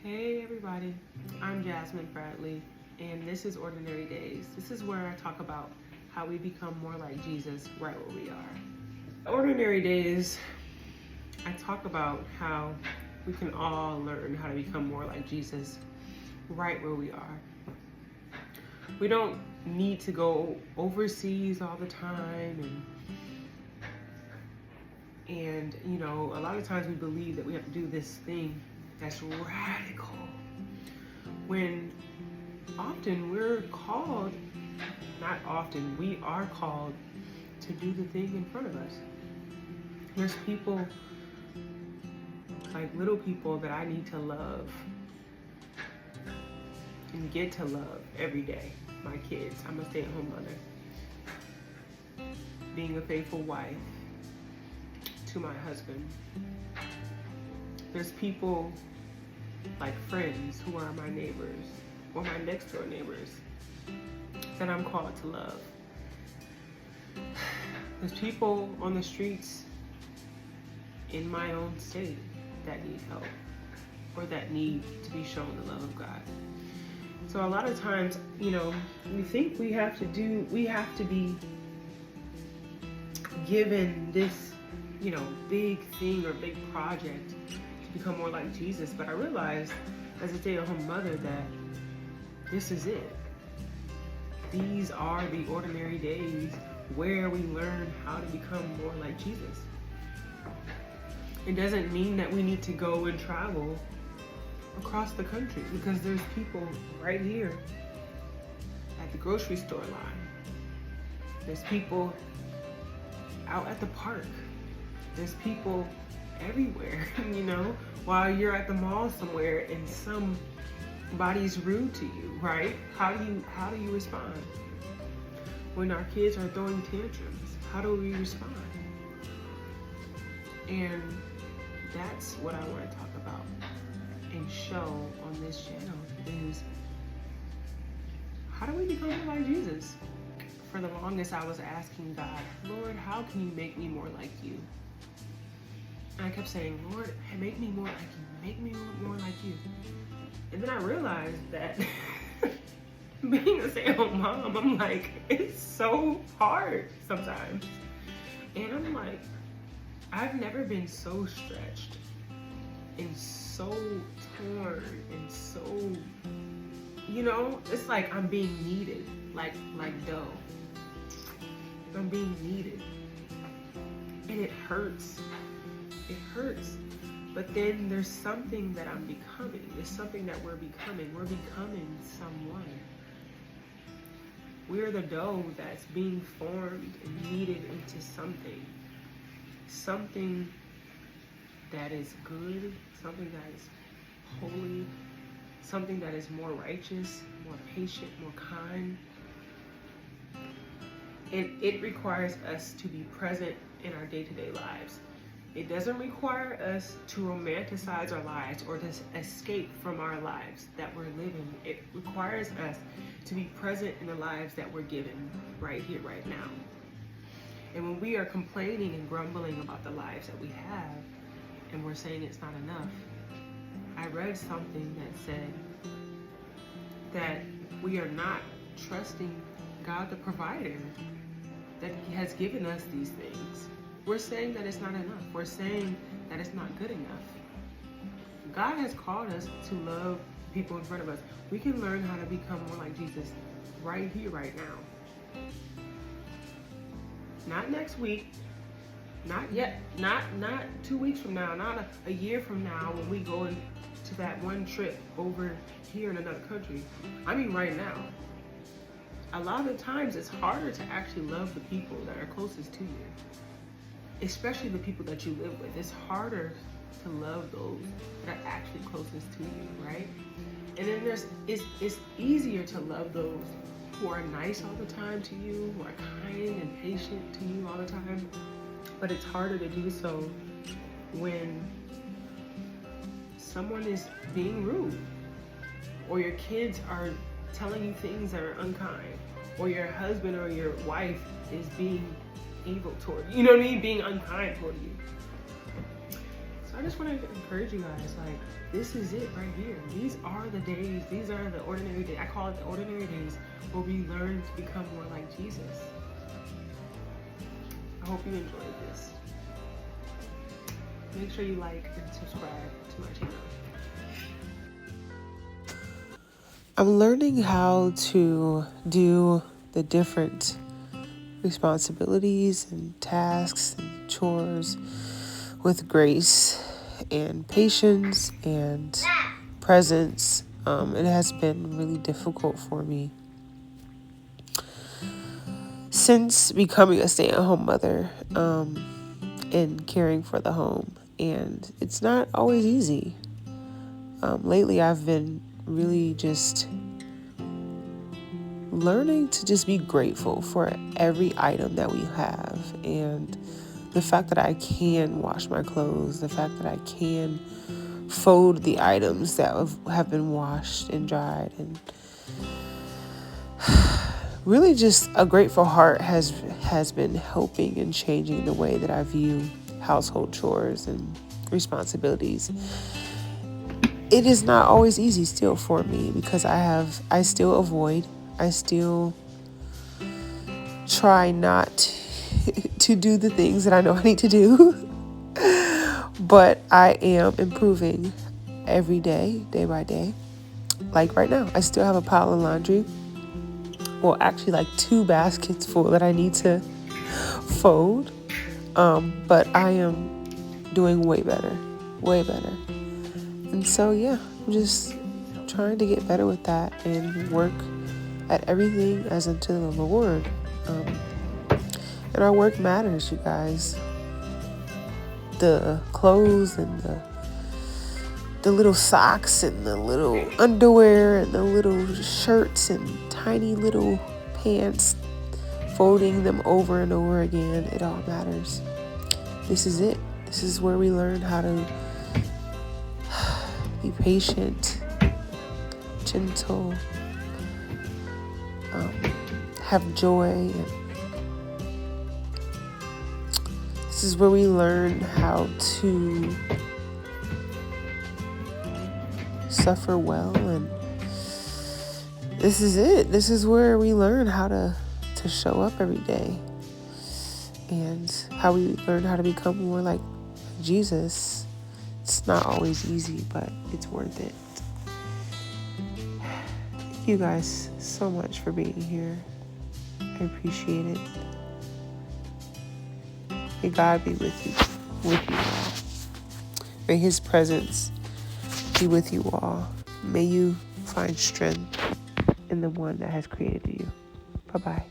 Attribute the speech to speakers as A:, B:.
A: Hey everybody, I'm Jazmon Bradley, and this is Ordinary Days. This is where I talk about how we become more like Jesus right where we are. Ordinary Days, I talk about how we can all learn how to become more like Jesus right where we are. We don't need to go overseas all the time and you know, a lot of times we believe that we have to do this thing that's radical, when often we're called, not often, we are called to do the thing in front of us. There's people, like little people, that I need to love and get to love every day. My kids. I'm a stay-at-home mother, being a faithful wife to my husband. There's people like friends who are my neighbors or my next door neighbors that I'm called to love. There's people on the streets in my own state that need help or that need to be shown the love of God. So a lot of times, you know, we think we have to be given this, you know, big thing or big project to become more like Jesus. But I realized as a stay-at-home mother that this is it. These are the ordinary days where we learn how to become more like Jesus. It doesn't mean that we need to go and travel across the country, because there's people right here at the grocery store line. There's people out at the park. There's people everywhere, you know, while you're at the mall somewhere and somebody's rude to you, right? How do you respond? When our kids are throwing tantrums, how do we respond? And that's what I want to talk about and show on this channel, is how do we become more like Jesus? For the longest I was asking God, Lord, how can you make me more like you? And I kept saying, Lord, make me more like you, make me more like you. And then I realized that being a stay-at-home mom, I'm like, it's so hard sometimes. And I'm like, I've never been so stretched and so torn and so, you know, it's like I'm being kneaded, like dough. I'm being kneaded. And it hurts. It hurts. But then there's something that I'm becoming. There's something that we're becoming. We're becoming someone. We're the dough that's being formed and kneaded into something. Something that is good, something that is holy, something that is more righteous, more patient, more kind. It requires us to be present in our day-to-day lives. It doesn't require us to romanticize our lives or to escape from our lives that we're living. It requires us to be present in the lives that we're given right here, right now. And when we are complaining and grumbling about the lives that we have, and we're saying it's not enough, I read something that said that we are not trusting God the provider, that He has given us these things. We're saying that it's not enough. We're saying that it's not good enough. God has called us to love people in front of us. We can learn how to become more like Jesus right here, right now. Not next week, not yet, not 2 weeks from now, not a year from now when we go to that one trip over here in another country. I mean right now. A lot of times it's harder to actually love the people that are closest to you, especially the people that you live with. It's harder to love those that are actually closest to you, right? And then it's easier to love those who are nice all the time to you, who are kind and patient to you all the time. But it's harder to do so when someone is being rude, or your kids are telling you things that are unkind, or your husband or your wife is being evil toward you. You know what I mean? Being unkind toward you. So So I just want to encourage you guys, like, this is it right here. These are the days, these are the ordinary days. I call it the ordinary days where we learn to become more like Jesus. I hope you enjoyed this. Make sure you like and subscribe to my channel. I'm learning how to do the different responsibilities and tasks and chores with grace and patience and presence. It has been really difficult for me since becoming a stay-at-home mother and caring for the home. And it's not always easy. Lately, I've been really just learning to just be grateful for every item that we have, and the fact that I can wash my clothes, the fact that I can fold the items that have been washed and dried, and really just a grateful heart has been helping and changing the way that I view household chores and responsibilities. It is not always easy still for me because I still try not to do the things that I know I need to do. But I am improving every day, day by day. Like right now, I still have a pile of laundry. Well, actually like 2 baskets full that I need to fold. But I am doing way better. And so, yeah, I'm just trying to get better with that and work at everything as unto the Lord. And our work matters, you guys. The clothes and the little socks and the little underwear and the little shirts and tiny little pants, folding them over and over again, it all matters. This is it. This is where we learn how to be patient, gentle, have joy. And this is where we learn how to suffer well, and this is it. This is where we learn how to show up every day, and how we learn how to become more like Jesus. It's not always easy, but it's worth it. Thank you guys so much for being here. I appreciate it. May God be with you all. May His presence be with you all. May you find strength in the one that has created you. Bye-bye.